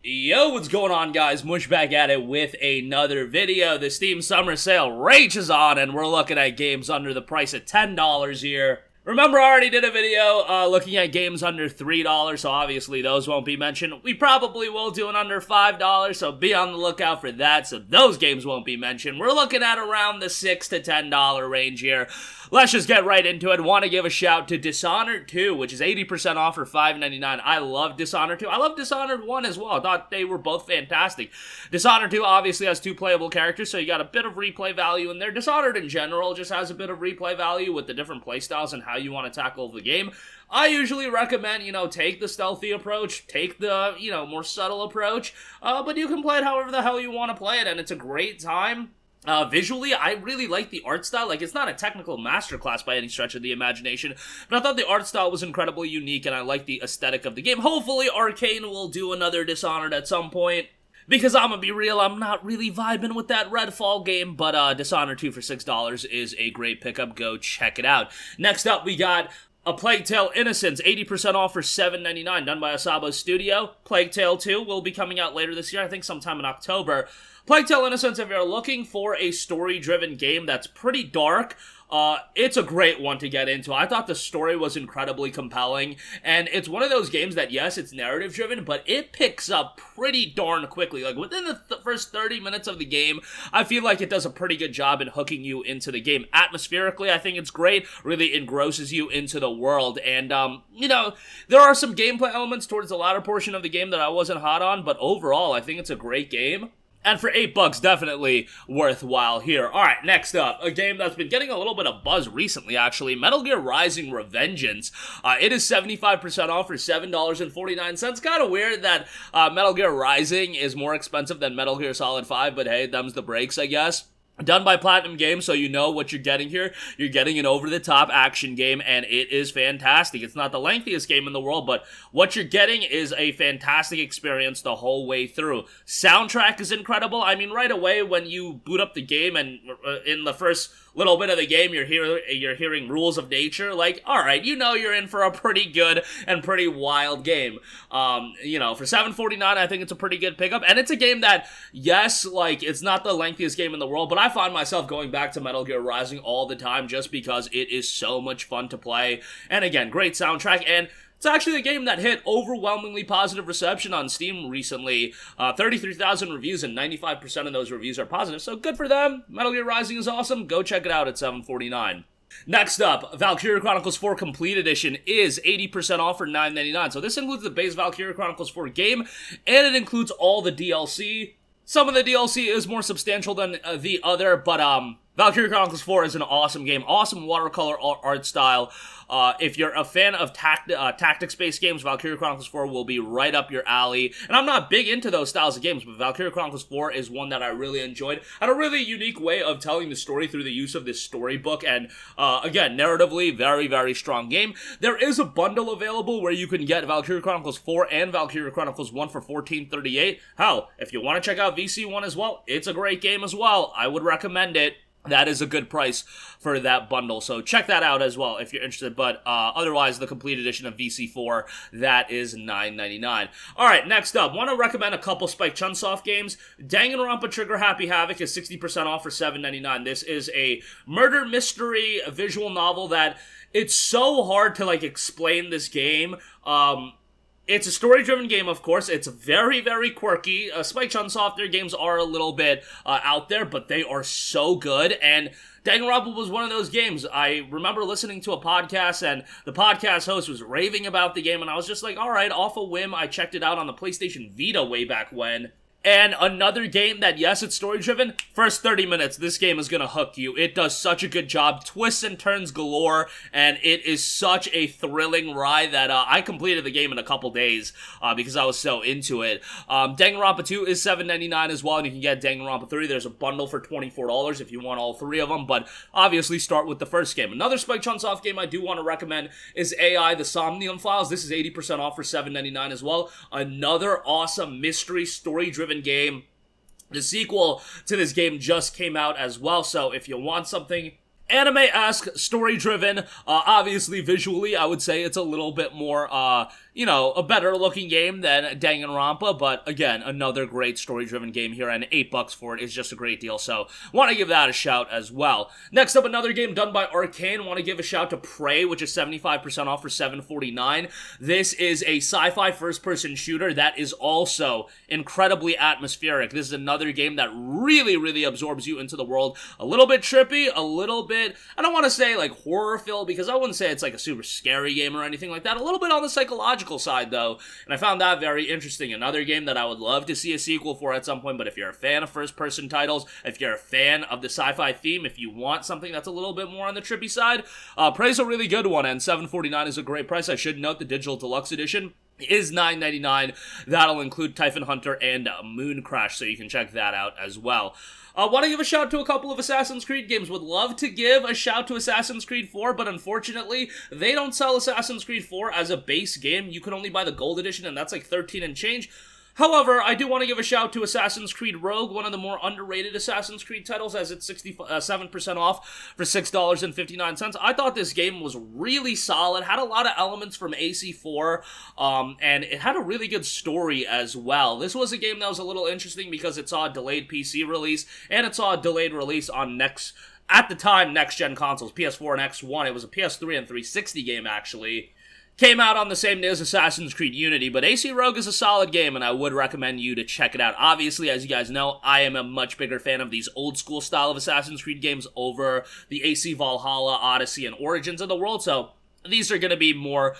Yo, what's going on, guys? Mush back at it with another video. The Steam Summer Sale rages on, and we're looking at games under the price of $10 here. Remember, I already did a video looking at games under $3, so obviously those won't be mentioned. We probably will do an under $5, so be on the lookout for that, so those games won't be mentioned. We're looking at around the $6 to $10 range here. Let's just get right into it. Want to give a shout to Dishonored 2, which is 80% off for $5.99. I love Dishonored 2. I love Dishonored 1 as well. I thought they were both fantastic. Dishonored 2 obviously has two playable characters, so you got a bit of replay value in there. Dishonored in general just has a bit of replay value with the different playstyles and how you want to tackle the game. I usually recommend, take the stealthy approach, take the, more subtle approach, but you can play it however the hell you want to play it, and it's a great time. Visually, I really like the art style. It's not a technical masterclass by any stretch of the imagination, but I thought the art style was incredibly unique, and I like the aesthetic of the game. Hopefully, Arcane will do another Dishonored at some point, because I'm gonna be real, I'm not really vibing with that Redfall game, but Dishonored 2 for $6 is a great pickup. Go check it out. Next up, we got A Plague Tale Innocence, 80% off for $7.99, done by Asabo's Studio. Plague Tale 2 will be coming out later this year, I think sometime in October. Plague Tale Innocence, if you're looking for a story-driven game that's pretty dark, it's a great one to get into. I thought the story was incredibly compelling, and it's one of those games that, yes, it's narrative-driven, but it picks up pretty darn quickly. Within the first 30 minutes of the game, I feel like it does a pretty good job in hooking you into the game. Atmospherically, I think it's great, really engrosses you into the world, and, there are some gameplay elements towards the latter portion of the game that I wasn't hot on, but overall, I think it's a great game. And for $8, definitely worthwhile here. Alright, next up, a game that's been getting a little bit of buzz recently, actually. Metal Gear Rising Revengeance. It is 75% off for $7.49. Kind of weird that Metal Gear Rising is more expensive than Metal Gear Solid 5, but hey, them's the breaks, I guess. Done by Platinum Games, so you know what you're getting here. You're getting an over-the-top action game, and it is fantastic. It's not the lengthiest game in the world, but what you're getting is a fantastic experience the whole way through. Soundtrack is incredible. I mean, right away, when you boot up the game, and in the first little bit of the game, you're hearing Rules of Nature, alright, you're in for a pretty good and pretty wild game. For $7.49, I think it's a pretty good pickup, and it's a game that, yes, it's not the lengthiest game in the world, but I find myself going back to Metal Gear Rising all the time just because it is so much fun to play, and again, great soundtrack, and it's actually a game that hit overwhelmingly positive reception on Steam recently. 33,000 reviews, and 95% of those reviews are positive, so good for them. Metal Gear Rising is awesome. Go check it out at $7.49. Next up, Valkyrie Chronicles 4 Complete Edition is 80% off for $9.99. So this includes the base Valkyrie Chronicles 4 game, and it includes all the DLC. Some of the DLC is more substantial than the other, but Valkyrie Chronicles 4 is an awesome game. Awesome watercolor art style. If you're a fan of tactics-based games, Valkyrie Chronicles 4 will be right up your alley. And I'm not big into those styles of games, but Valkyrie Chronicles 4 is one that I really enjoyed. Had a really unique way of telling the story through the use of this storybook, and again, narratively, very, very strong game. There is a bundle available where you can get Valkyrie Chronicles 4 and Valkyrie Chronicles 1 for $14.38. Hell, if you want to check out VC1 as well, it's a great game as well. I would recommend it. That is a good price for that bundle, so check that out as well if you're interested, but otherwise, the complete edition of VC4, that is $9.99. Alright, next up, want to recommend a couple Spike Chunsoft games. Danganronpa Trigger Happy Havoc is 60% off for $7.99. This is a murder mystery visual novel that it's so hard to, explain this game. It's a story-driven game, of course. It's very, very quirky. Spike Chunsoft, their games are a little bit out there, but they are so good, and Danganronpa was one of those games. I remember listening to a podcast, and the podcast host was raving about the game, and I was just like, alright, off a whim, I checked it out on the PlayStation Vita way back when. And another game that, yes, it's story-driven, first 30 minutes, this game is gonna hook you. It does such a good job, twists and turns galore, and it is such a thrilling ride that I completed the game in a couple days because I was so into it. Danganronpa 2 is $7.99 as well, and you can get Danganronpa 3. There's a bundle for $24 if you want all three of them, but obviously start with the first game. Another Spike Chunsoft game I do want to recommend is AI, the Somnium Files. This is 80% off for $7.99 as well. Another awesome mystery story-driven game. The sequel to this game just came out as well, so if you want something anime-esque, story-driven, obviously visually, I would say it's a little bit more you know, a better looking game than Danganronpa, but again, another great story-driven game here, and $8 for it is just a great deal, so want to give that a shout as well. Next up, another game done by Arcane. Want to give a shout to Prey, which is 75% off for $7.49. This is a sci-fi first-person shooter that is also incredibly atmospheric. This is another game that really, really absorbs you into the world. A little bit trippy, a little bit, I don't want to say like horror-filled, because I wouldn't say it's like a super scary game or anything like that. A little bit on the psychological side though, and I found that very interesting. Another game that I would love to see a sequel for at some point, but if you're a fan of first-person titles, if you're a fan of the sci-fi theme, if you want something that's a little bit more on the trippy side, Prey's a really good one, and $7.49 is a great price. I should note the digital deluxe edition is $9.99. That'll include Typhon Hunter and Moon Crash, so you can check that out as well. Want to give a shout to a couple of Assassin's Creed games. Would love to give a shout to Assassin's Creed 4, but unfortunately, they don't sell Assassin's Creed 4 as a base game. You can only buy the gold edition, and that's like $13 and change. However, I do want to give a shout to Assassin's Creed Rogue, one of the more underrated Assassin's Creed titles, as it's 67% off for $6.59. I thought this game was really solid, had a lot of elements from AC4, and it had a really good story as well. This was a game that was a little interesting because it saw a delayed PC release, and it saw a delayed release on at the time, next-gen consoles, PS4 and X1. It was a PS3 and 360 game, actually. Came out on the same day as Assassin's Creed Unity, but AC Rogue is a solid game, and I would recommend you to check it out. Obviously, as you guys know, I am a much bigger fan of these old-school style of Assassin's Creed games over the AC Valhalla, Odyssey, and Origins of the world, so these are going to be more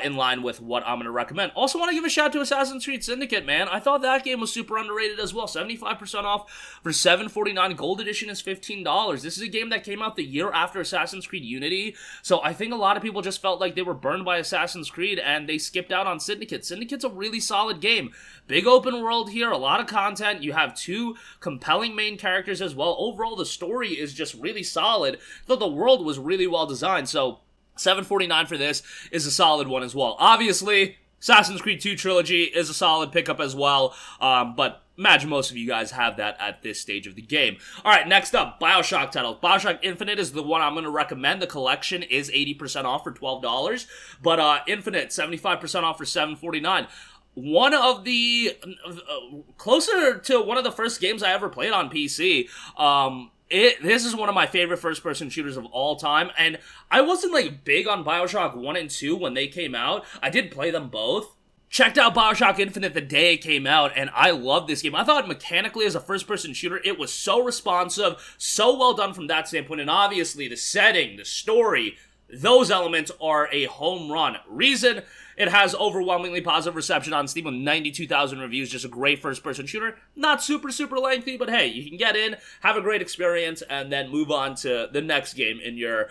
in line with what I'm going to recommend. Also want to give a shout to Assassin's Creed Syndicate, man. I thought that game was super underrated as well. 75% off for $7.49. Gold Edition is $15. This is a game that came out the year after Assassin's Creed Unity, so I think a lot of people just felt like they were burned by Assassin's Creed and they skipped out on Syndicate. Syndicate's a really solid game. Big open world here, a lot of content. You have two compelling main characters as well. Overall, the story is just really solid. I thought the world was really well designed, so $7.49 for this is a solid one as well. Obviously, Assassin's Creed 2 Trilogy is a solid pickup as well, but imagine most of you guys have that at this stage of the game. Alright, next up, BioShock titles. BioShock Infinite is the one I'm going to recommend. The collection is 80% off for $12, but Infinite, 75% off for $7.49. One of the, closer to one of the first games I ever played on PC. This is one of my favorite first-person shooters of all time, and I wasn't, like, big on BioShock 1 and 2 when they came out. I did play them both. Checked out BioShock Infinite the day it came out, and I loved this game. I thought mechanically as a first-person shooter, it was so responsive, so well done from that standpoint, and obviously the setting, the story, those elements are a home run. Reason, it has overwhelmingly positive reception on Steam with 92,000 reviews. Just a great first-person shooter. Not super, super lengthy, but hey, you can get in, have a great experience, and then move on to the next game in your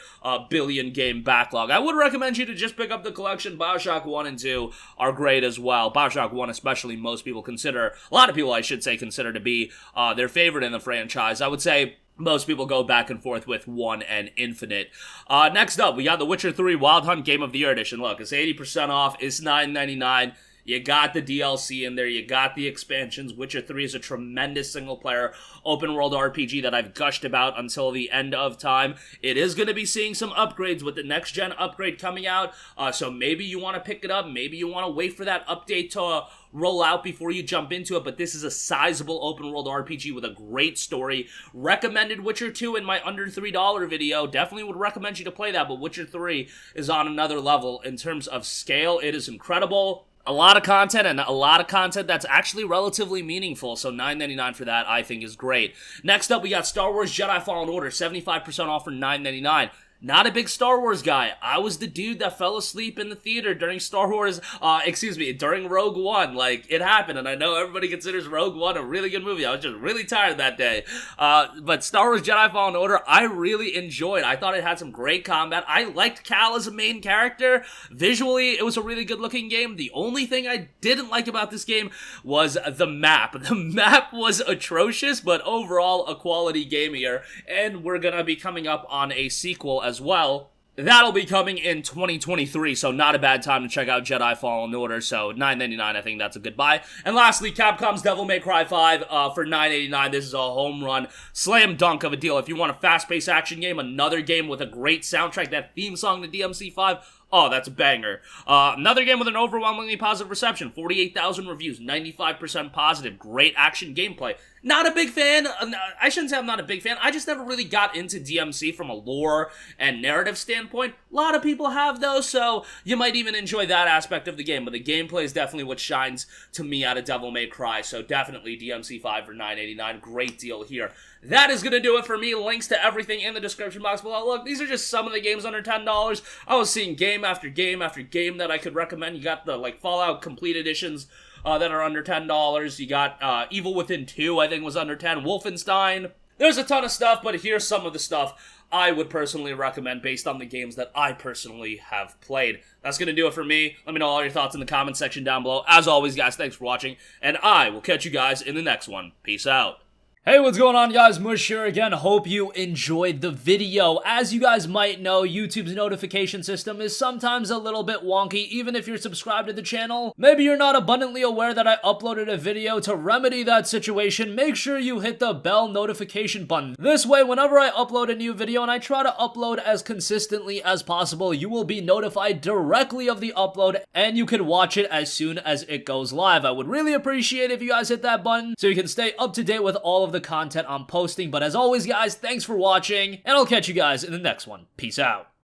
billion-game backlog. I would recommend you to just pick up the collection. BioShock 1 and 2 are great as well. BioShock 1 especially, most people consider, a lot of people I should say, consider to be their favorite in the franchise. I would say most people go back and forth with 1 and Infinite. Next up, we got The Witcher 3 Wild Hunt Game of the Year Edition. Look, it's 80% off. It's $9.99. You got the DLC in there. You got the expansions. Witcher 3 is a tremendous single-player open-world RPG that I've gushed about until the end of time. It is going to be seeing some upgrades with the next-gen upgrade coming out, so maybe you want to pick it up. Maybe you want to wait for that update to roll out before you jump into it, but this is a sizable open-world RPG with a great story. Recommended Witcher 2 in my under $3 video. Definitely would recommend you to play that, but Witcher 3 is on another level in terms of scale. It is incredible. A lot of content, and a lot of content that's actually relatively meaningful, so $9.99 for that I think is great. Next up, we got Star Wars Jedi Fallen Order, 75% off for $9.99. Not a big Star Wars guy. I was the dude that fell asleep in the theater during during Rogue One. Like, it happened, and I know everybody considers Rogue One a really good movie. I was just really tired that day. But Star Wars Jedi Fallen Order, I really enjoyed. I thought it had some great combat. I liked Cal as a main character. Visually, it was a really good-looking game. The only thing I didn't like about this game was the map. The map was atrocious, but overall, a quality game here. And we're gonna be coming up on a sequel as well. That'll be coming in 2023, so not a bad time to check out Jedi Fallen Order, so $9.99, I think that's a good buy. And lastly, Capcom's Devil May Cry 5 for $9.89. This is a home run, slam dunk of a deal. If you want a fast-paced action game, another game with a great soundtrack, that theme song to DMC5, Oh, that's a banger. Another game with an overwhelmingly positive reception. 48,000 reviews, 95% positive. Great action gameplay. Not a big fan. I shouldn't say I'm not a big fan. I just never really got into DMC from a lore and narrative standpoint. A lot of people have, though, so you might even enjoy that aspect of the game. But the gameplay is definitely what shines to me out of Devil May Cry. So definitely DMC 5 for $9.89. Great deal here. That is going to do it for me. Links to everything in the description box below. Look, these are just some of the games under $10. I was seeing game after game after game that I could recommend. You got the, Fallout Complete Editions that are under $10. You got Evil Within 2, I think was under 10. Wolfenstein. There's a ton of stuff, but here's some of the stuff I would personally recommend based on the games that I personally have played. That's going to do it for me. Let me know all your thoughts in the comment section down below. As always, guys, thanks for watching, and I will catch you guys in the next one. Peace out. Hey, what's going on, guys? Mush here again. Hope you enjoyed the video. As you guys might know, YouTube's notification system is sometimes a little bit wonky, even if you're subscribed to the channel. Maybe you're not abundantly aware that I uploaded a video. To remedy that situation, make sure you hit the bell notification button. This way, whenever I upload a new video, and I try to upload as consistently as possible, you will be notified directly of the upload, and you can watch it as soon as it goes live. I would really appreciate if you guys hit that button so you can stay up to date with all of the content I'm posting. But as always, guys, thanks for watching, and I'll catch you guys in the next one. Peace out.